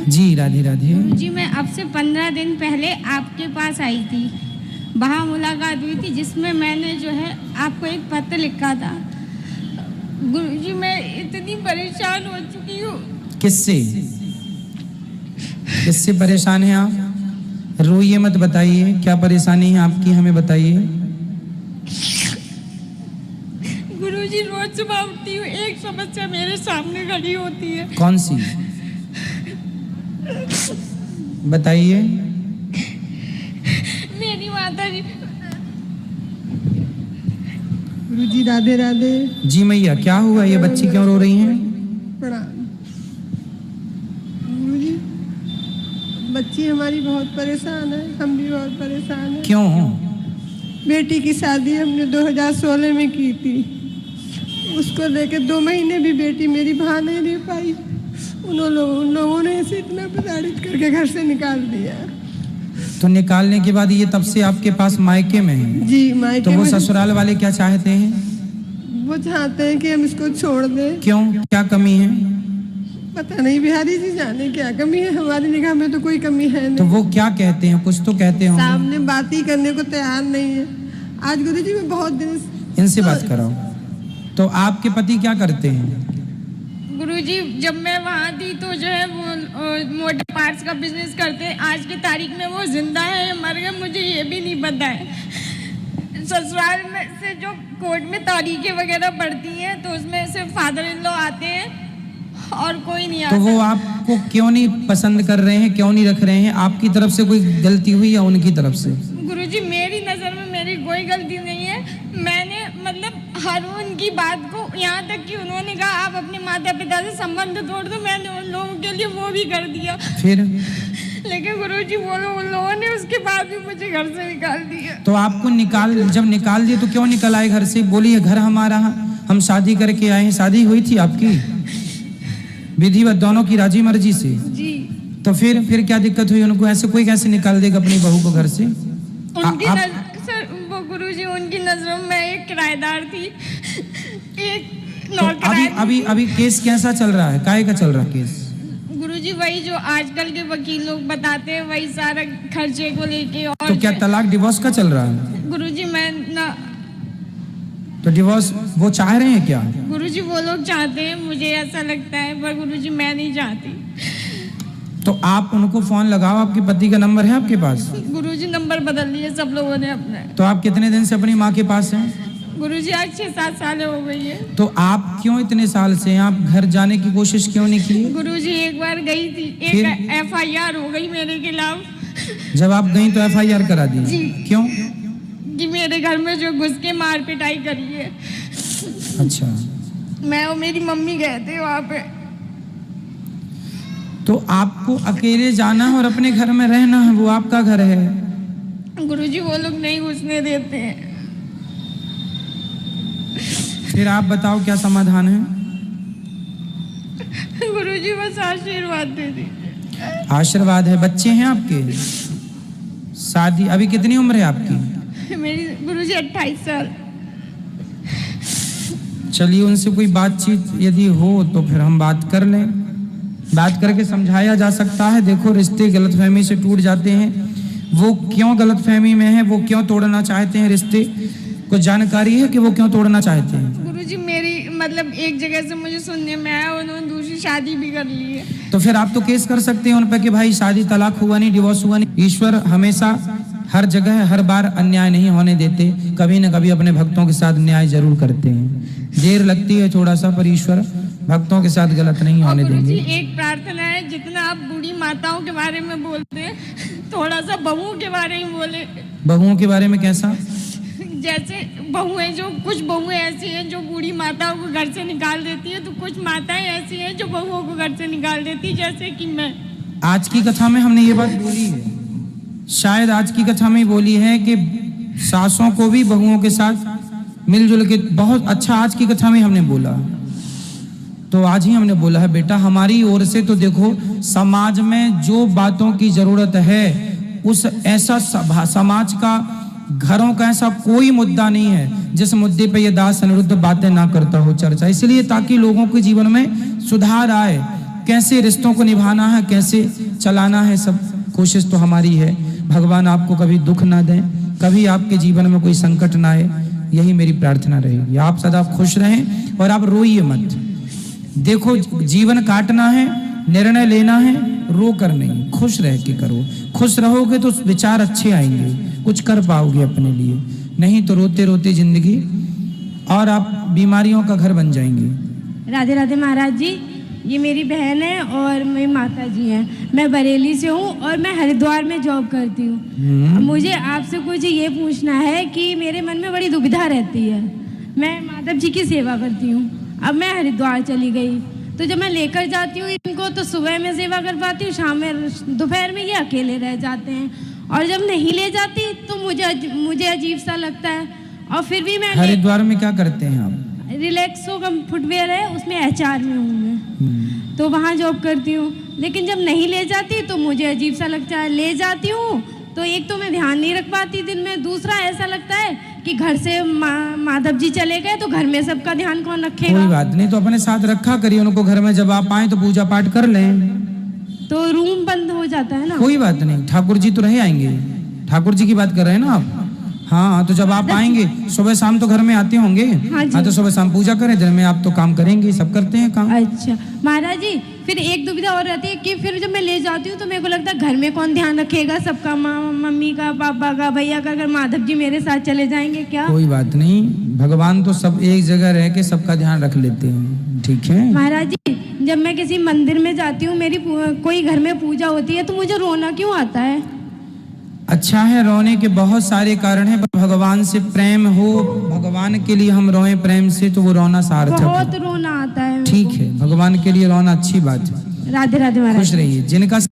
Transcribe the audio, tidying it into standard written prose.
जी राधे राधे। गुरुजी मैं अब से 15 दिन पहले आपके पास आई थी, वहाँ मुलाकात हुई थी जिसमें मैंने जो है आपको एक पत्र लिखा था। गुरुजी मैं इतनी परेशान हो चुकी हूँ। किससे किससे परेशान हैं आप? रोइए मत, बताइए क्या परेशानी है आपकी, हमें बताइए। गुरुजी रोज सुबह उठती हूँ, एक समस्या मेरे सामने खड़ी होती है। कौन सी बताइए। मेरी माता जी। गुरुजी राधे राधे। जी मैया, क्या हुआ? ये बच्ची क्यों रो रही हैं? प्रणाम गुरुजी, बच्ची हमारी बहुत परेशान है, हम भी बहुत परेशान हैं। क्यों? बेटी की शादी हमने 2016 में की थी, उसको लेकर 2 महीने भी बेटी मेरी भाग नहीं रह पाई। उन लोगों ने ऐसे इतना प्रताड़ित करके घर से निकाल दिया। तो निकालने के बाद ये तब से आपके पास मायके में है? जी मायके तो वो में। ससुराल वाले क्या चाहते हैं? वो चाहते हैं कि हम इसको छोड़ दें। क्यों, क्या कमी है? पता नहीं, बिहारी जी जाने क्या कमी है, हमारी निगाह में तो कोई कमी है नहीं। तो वो क्या कहते हैं? कुछ तो कहते होंगे। सामने बात ही करने को तैयार नहीं है। आज गुरुजी मैं बहुत दिन इनसे बात कराओ। तो आपके पति क्या करते हैं? गुरुजी जब मैं वहाँ थी तो जो है वो मोटर पार्ट्स का बिजनेस करते हैं। आज की तारीख में वो जिंदा है या मर गए मुझे ये भी नहीं पता है। ससुराल में से जो कोर्ट में तारीखें वगैरह पड़ती हैं तो उसमें सिर्फ फादर इन लॉ आते हैं और कोई नहीं आता। तो वो आपको क्यों नहीं पसंद कर रहे हैं, क्यों नहीं रख रहे हैं? आपकी तरफ से कोई गलती हुई या उनकी तरफ से? गुरुजी मेरी नज़र में मेरी कोई गलती नहीं है। मैंने मतलब हर उनकी बात को, यहाँ तक कि उन्होंने कहा आप अपने माता पिता से संबंध तोड़ दो, मैंने उन लोगों के लिए वो भी कर दिया। फिर? लेकिन गुरुजी उन लोगों ने उसके बाद भी मुझे घर से निकाल दिया। तो आपको जब निकाल दिए तो क्यों निकल आए घर से? बोलिए घर हमारा, हम शादी करके आए हैं। शादी हुई थी आपकी विधिवत, दोनों की राजी मर्जी से? जी। तो फिर क्या दिक्कत हुई उनको? ऐसे कोई कैसे निकाल देगा अपनी बहू को घर से? सर वो गुरुजी उनकी नजरों में मैं एक किराएदार थी, एक तो अभी केस कैसा चल रहा है? काहे का चल रहा है केस? गुरुजी वही जो आजकल के वकील लोग बताते हैं, वही सारा खर्चे को लेके। और तो क्या तलाक डिवोर्स का चल रहा है? गुरुजी मैं ना, तो डिवोर्स वो चाह रहे हैं क्या? गुरुजी वो लोग चाहते हैं, मुझे ऐसा लगता है, पर गुरुजी मैं नहीं चाहती। तो आप उनको फोन लगाओ, आपके पति का नंबर है आपके पास? गुरुजी नंबर बदल लिए सब लोगों ने अपने। तो आप कितने दिन से अपनी माँ के पास हैं? गुरुजी आज 6-7 साल हो गई है। तो आप क्यों इतने साल से आप घर जाने की कोशिश क्यों नहीं की? गुरुजी एक बार गई थी, एक FIR हो गई मेरे खिलाफ। जब आप गई तो FIR करा दी? जी। क्यों? कि मेरे घर में जो घुस के मार पिटाई करी है। अच्छा। मैं और मेरी मम्मी गए थे वहाँ पे। तो आपको अकेले जाना है और अपने घर में रहना है, वो आपका घर है। गुरुजी वो लोग नहीं घुसने देते हैं। फिर आप बताओ क्या समाधान है? गुरुजी बस आशीर्वाद दे दीजिए। आशीर्वाद है। बच्चे हैं आपके? शादी अभी कितनी उम्र है आपकी? मेरी गुरुजी 28 साल। चलिए उनसे कोई बातचीत यदि हो तो फिर हम बात कर लें, बात करके समझाया जा सकता है। देखो रिश्ते गलतफहमी से टूट जाते हैं, वो क्यों गलतफहमी में है, वो क्यों तोड़ना चाहते हैं रिश्ते, कुछ जानकारी है कि वो क्यों तोड़ना चाहते हैं? गुरुजी मेरी मतलब एक जगह से मुझे सुनने में आया उन्होंने दूसरी शादी भी कर ली है। तो फिर आप तो केस कर सकते हैं उन पर कि भाई शादी तलाक हुआ नहीं, डिवोर्स हुआ नहीं। ईश्वर हमेशा हर जगह हर बार अन्याय नहीं होने देते, कभी न कभी अपने भक्तों के साथ न्याय जरूर करते हैं। देर लगती है थोड़ा सा, पर ईश्वर भक्तों के साथ गलत नहीं होने देंगे। एक प्रार्थना है, जितना आप बूढ़ी माताओं के बारे में बोलते हैं थोड़ा सा बहुओं के बारे में बोले। बहुओं के बारे में कैसा? जैसे बहुएं, जो कुछ बहुएं ऐसी हैं जो बूढ़ी माताओं को घर से निकाल देती है, तो कुछ माताएं ऐसी हैं जो बहुओं को घर से निकाल देती, जैसे कि मैं। आज की कथा में हमने ये बात बोली है, शायद आज की कथा में बोली है कि सासों को भी बहुओं के साथ मिलजुल के, बहुत अच्छा आज की कथा में हमने बोला। तो आज ही हमने बोला है बेटा, हमारी ओर से तो देखो समाज में जो बातों की जरूरत है उस ऐसा समाज का, घरों का ऐसा कोई मुद्दा नहीं है जिस मुद्दे पे ये दास अनिरुद्ध बातें ना करता हो चर्चा। इसलिए ताकि लोगों के जीवन में सुधार आए, कैसे रिश्तों को निभाना है, कैसे चलाना है, सब कोशिश तो हमारी है। भगवान आपको कभी दुख ना दें, कभी आपके जीवन में कोई संकट ना आए, यही मेरी प्रार्थना रहेगी। आप सदा खुश रहें और आप रोइए मत। देखो, जीवन काटना है, निर्णय लेना है, रो कर नहीं, खुश रह के करो। खुश रहोगे तो विचार अच्छे आएंगे, कुछ कर पाओगे अपने लिए, नहीं तो रोते रोते जिंदगी और आप बीमारियों का घर बन जाएंगे। राधे राधे महाराज जी, ये मेरी बहन है और मेरी माता जी हैं। मैं बरेली से हूँ और मैं हरिद्वार में जॉब करती हूँ। मुझे आपसे कुछ ये पूछना है कि मेरे मन में बड़ी दुविधा रहती है। मैं माधव जी की सेवा करती हूँ। अब मैं हरिद्वार चली गई तो जब मैं लेकर जाती हूँ इनको तो सुबह में सेवा कर पाती हूँ, शाम में दोपहर में ये अकेले रह जाते हैं, और जब नहीं ले जाती तो मुझे अजीब सा लगता है। और फिर भी मैं हरिद्वार में क्या करते हैं आप? रिलैक्सो का फुटवेयर है, उसमें HR में हूँ मैं, तो वहाँ जॉब करती हूँ। लेकिन जब नहीं ले जाती तो मुझे अजीब सा लगता है। ले जाती हूँ तो एक तो मैं ध्यान नहीं रख पाती दिन में, दूसरा ऐसा लगता है कि घर से माधव जी चले गए तो घर में सबका ध्यान कौन रखेगा। कोई बात नहीं, तो अपने साथ रखा करिए उनको घर में, जब आप आए तो पूजा पाठ कर लें। तो रूम बंद हो जाता है ना। कोई बात नहीं, ठाकुर जी तो रहे आएंगे। ठाकुर जी की बात कर रहे हैं ना आप? हाँ, तो जब आप आएंगे सुबह शाम तो घर में आते होंगे। हाँ, तो सुबह शाम पूजा करें, दिन में आप तो काम करेंगे, सब करते हैं काम। अच्छा महाराज जी, फिर एक दुविधा और रहती है कि फिर जब मैं ले जाती हूँ तो मेरे को लगता है घर में कौन ध्यान रखेगा सबका, मम्मी का, पापा का, भैया का। अगर माधव जी मेरे साथ चले जाएंगे क्या? कोई बात नहीं, भगवान तो सब एक जगह रह के सबका ध्यान रख लेते हैं, ठीक है महाराज जी। जब मैं किसी मंदिर में जाती हूँ, मेरी कोई घर में पूजा होती है, तो मुझे रोना क्यों आता है? अच्छा है, रोने के बहुत सारे कारण हैं, पर भगवान से प्रेम हो, भगवान के लिए हम रोए प्रेम से, तो वो रोना सार्थक बहुत है। रोना आता है। ठीक है, भगवान के लिए रोना अच्छी बात है। राधे राधे महाराज। खुश रहिए। जिनका